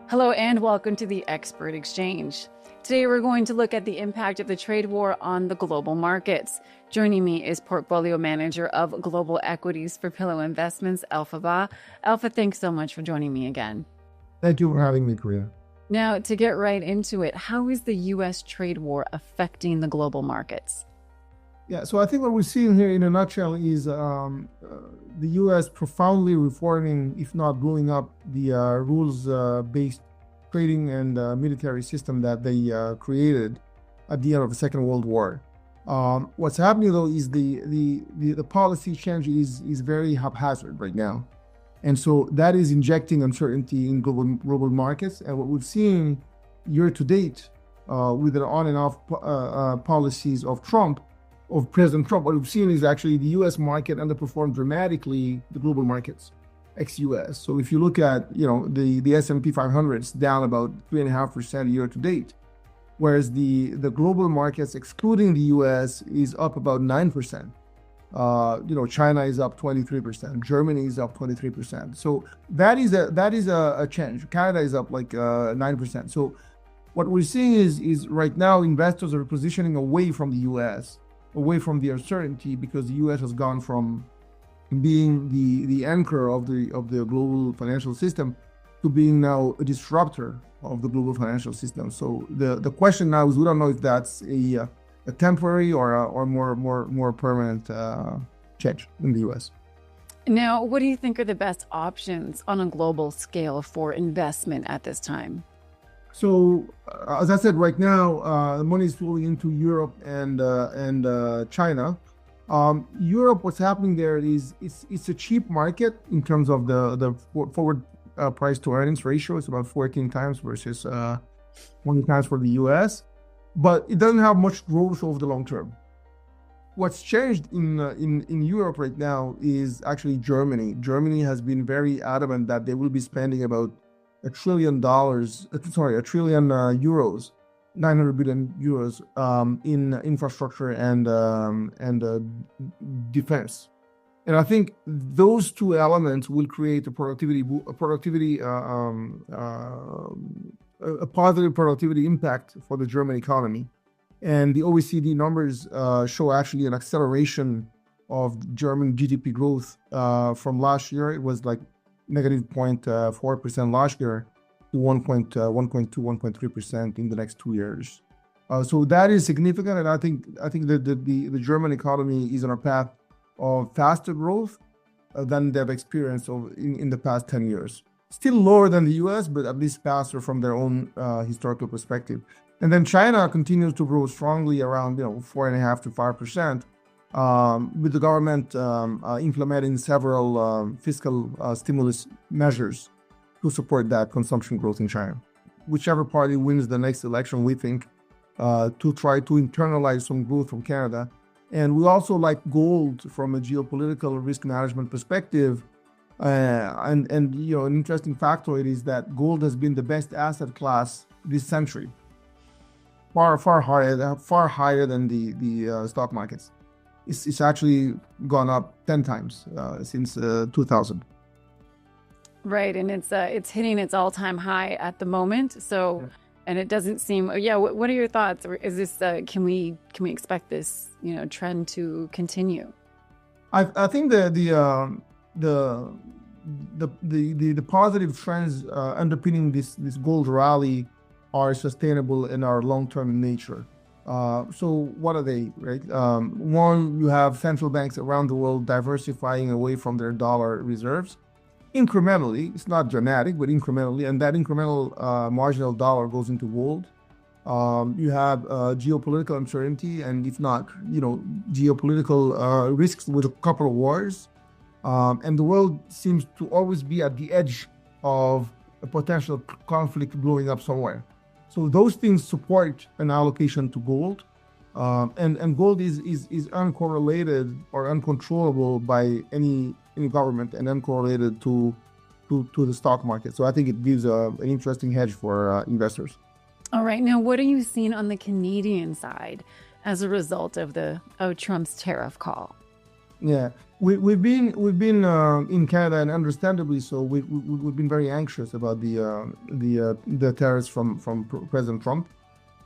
Hello and welcome to the Expert Exchange. Today we're going to look at the impact of the trade war on the global markets. Joining me is Portfolio Manager of Global Equities for Pillow Investments, Alpha Ba. Alpha, thanks so much for joining me again. Thank you for having me, Korea. Now, to get right into it, how is the U.S. trade war affecting the global markets? Yeah, so I think what we're seeing here in a nutshell is the U.S. profoundly reforming, if not blowing up, the rules-based trading and military system that they created at the end of the Second World War. What's happening, though, is the policy change is very haphazard right now. And so that is injecting uncertainty in global markets. And what we've seen year to date with the on and off policies of President Trump, what we've seen is actually the U.S. market underperformed dramatically the global markets, ex-U.S. So if you look at, the S&P 500, it's down about 3.5% year to date, whereas the global markets, excluding the U.S., is up about 9%. China is up 23%. Germany is up 23%. So that is a change. Canada is up like 9%. So what we're seeing is right now investors are positioning away from the U.S., away from the uncertainty, because the U.S. has gone from being the anchor of the global financial system to being now a disruptor of the global financial system. So the question now is, we don't know if that's a temporary or more permanent change in the U.S. Now, what do you think are the best options on a global scale for investment at this time? So, as I said, right now, the money is flowing into Europe and China. Europe, what's happening there is it's a cheap market in terms of the forward price to earnings ratio. It's about 14 times versus 20 times for the U.S., but it doesn't have much growth over the long term. What's changed in Europe right now is actually Germany. Germany has been very adamant that they will be spending about $1 trillion, euros, 900 billion euros in infrastructure and defense. And I think those two elements will create a positive productivity impact for the German economy. And the OECD numbers show actually an acceleration of German GDP growth from last year. It was like negative 0.4% last year to 1.2, 1.3% in the next 2 years. So that is significant, and I think that the German economy is on a path of faster growth than they've experienced in the past 10 years. Still lower than the US, but at least faster from their own historical perspective. And then China continues to grow strongly around 4.5% to 5%. With the government implementing several fiscal stimulus measures to support that consumption growth in China. Whichever party wins the next election, we think, to try to internalize some growth from Canada. And we also like gold from a geopolitical risk management perspective. And an interesting factoid is that gold has been the best asset class this century, far higher than the stock markets. It's actually gone up 10 times since 2000. Right, and it's hitting its all-time high at the moment. So, yeah. And it doesn't seem. Yeah, what are your thoughts? Is this can we expect this trend to continue? I think the positive trends underpinning this gold rally are sustainable and are long-term in nature. So what are they, right? One, you have central banks around the world diversifying away from their dollar reserves incrementally. It's not dramatic, but incrementally, and that incremental marginal dollar goes into gold. You have geopolitical uncertainty, and if not, geopolitical risks with a couple of wars. And the world seems to always be at the edge of a potential conflict blowing up somewhere. So those things support an allocation to gold. And gold is uncorrelated or uncontrollable by any government, and uncorrelated to the stock market. So I think it gives an interesting hedge for investors. All right. Now, what are you seeing on the Canadian side as a result of Trump's tariff call? Yeah, we've been in Canada, and understandably so. We've been very anxious about the tariffs from President Trump,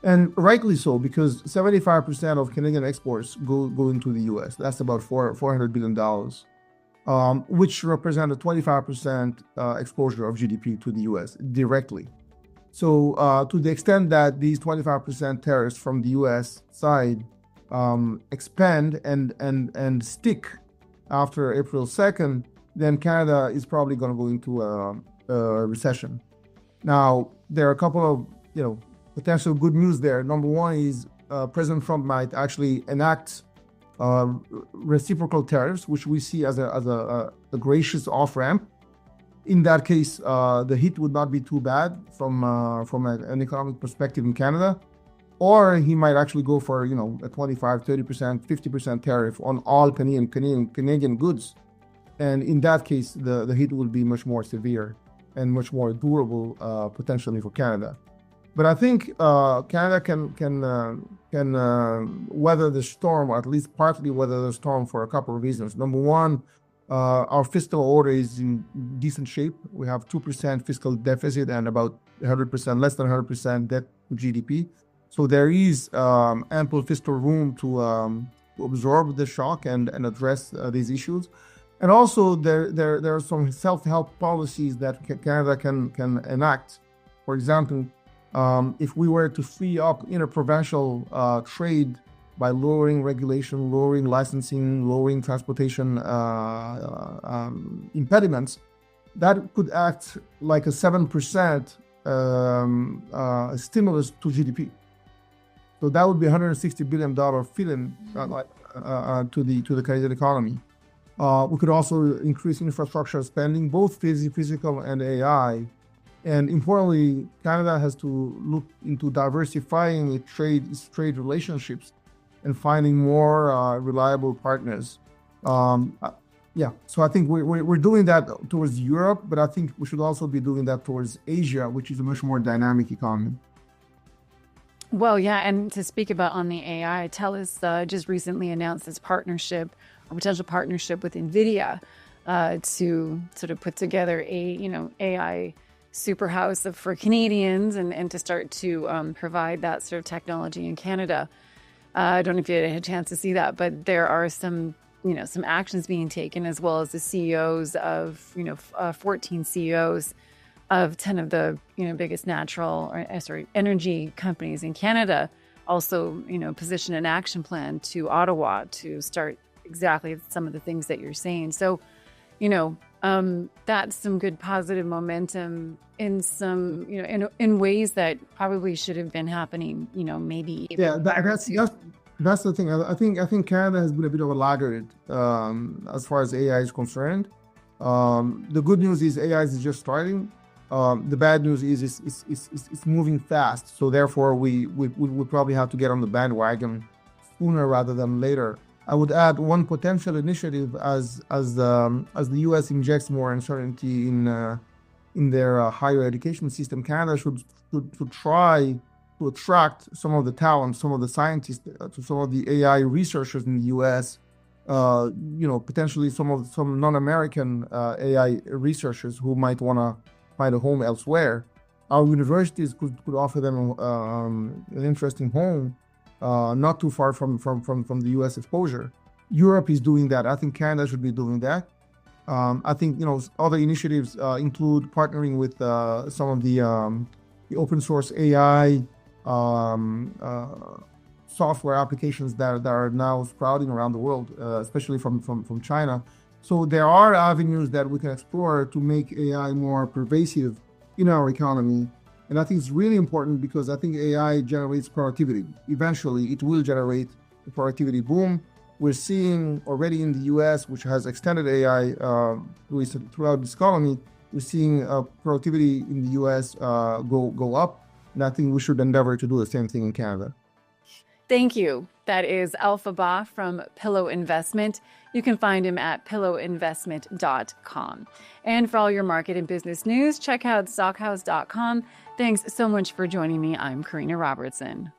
and rightly so, because 75% of Canadian exports go into the U.S. That's about $400 billion, which represent a 25% exposure of GDP to the U.S. directly. So to the extent that these 25% tariffs from the U.S. side expand and stick after April 2nd, then Canada is probably going to go into a recession. Now, there are a couple of potential good news there. Number one is President Trump might actually enact reciprocal tariffs, which we see as a gracious off-ramp. In that case, the hit would not be too bad from an economic perspective in Canada. Or he might actually go for a 25, 30%, 50% tariff on all Canadian goods. And in that case, the hit will be much more severe and much more durable potentially for Canada. But I think Canada can weather the storm, or at least partly weather the storm, for a couple of reasons. Number one, our fiscal order is in decent shape. We have 2% fiscal deficit and about 100%, less than 100% debt to GDP. So there is ample fiscal room to absorb the shock and address these issues. And also there are some self-help policies that Canada can enact. For example, if we were to free up interprovincial trade by lowering regulation, lowering licensing, lowering transportation impediments, that could act like a 7% stimulus to GDP. So that would be $160 billion fill-in to the Canadian economy. We could also increase infrastructure spending, both physical and AI. And importantly, Canada has to look into diversifying its trade relationships and finding more reliable partners. So I think we're doing that towards Europe, but I think we should also be doing that towards Asia, which is a much more dynamic economy. Well, yeah, and to speak about on the AI, TELUS just recently announced this partnership, or potential partnership, with NVIDIA to sort of put together a AI superhouse for Canadians and to start to provide that sort of technology in Canada. I don't know if you had a chance to see that, but there are some actions being taken, as well as the CEOs of 14 CEOs of 10 of the biggest energy companies in Canada also position an action plan to Ottawa to start exactly some of the things that you're saying. So that's some good positive momentum in some in ways that probably should have been happening maybe even that's the thing. I think Canada has been a bit of a laggard as far as AI is concerned. The good news is AI is just starting. The bad news is it's moving fast. So therefore, we probably have to get on the bandwagon sooner rather than later. I would add one potential initiative as the U.S. injects more uncertainty in their higher education system. Canada should try to attract some of the talent, some of the scientists, some of the AI researchers in the U.S. Potentially some non-American AI researchers who might want to find a home elsewhere. Our universities could offer them an interesting home, not too far from the U.S. exposure. Europe is doing that. I think Canada should be doing that. I think other initiatives include partnering with some of the open source AI software applications that are now sprouting around the world, especially from China. So there are avenues that we can explore to make AI more pervasive in our economy. And I think it's really important because I think AI generates productivity. Eventually, it will generate a productivity boom. We're seeing already in the US, which has extended AI throughout this economy, we're seeing productivity in the US go up. And I think we should endeavor to do the same thing in Canada. Thank you. That is Alpha Ba from Pillow Investment. You can find him at pillow.investment.com. And for all your market and business news, check out stockhouse.com. Thanks so much for joining me. I'm Karina Robertson.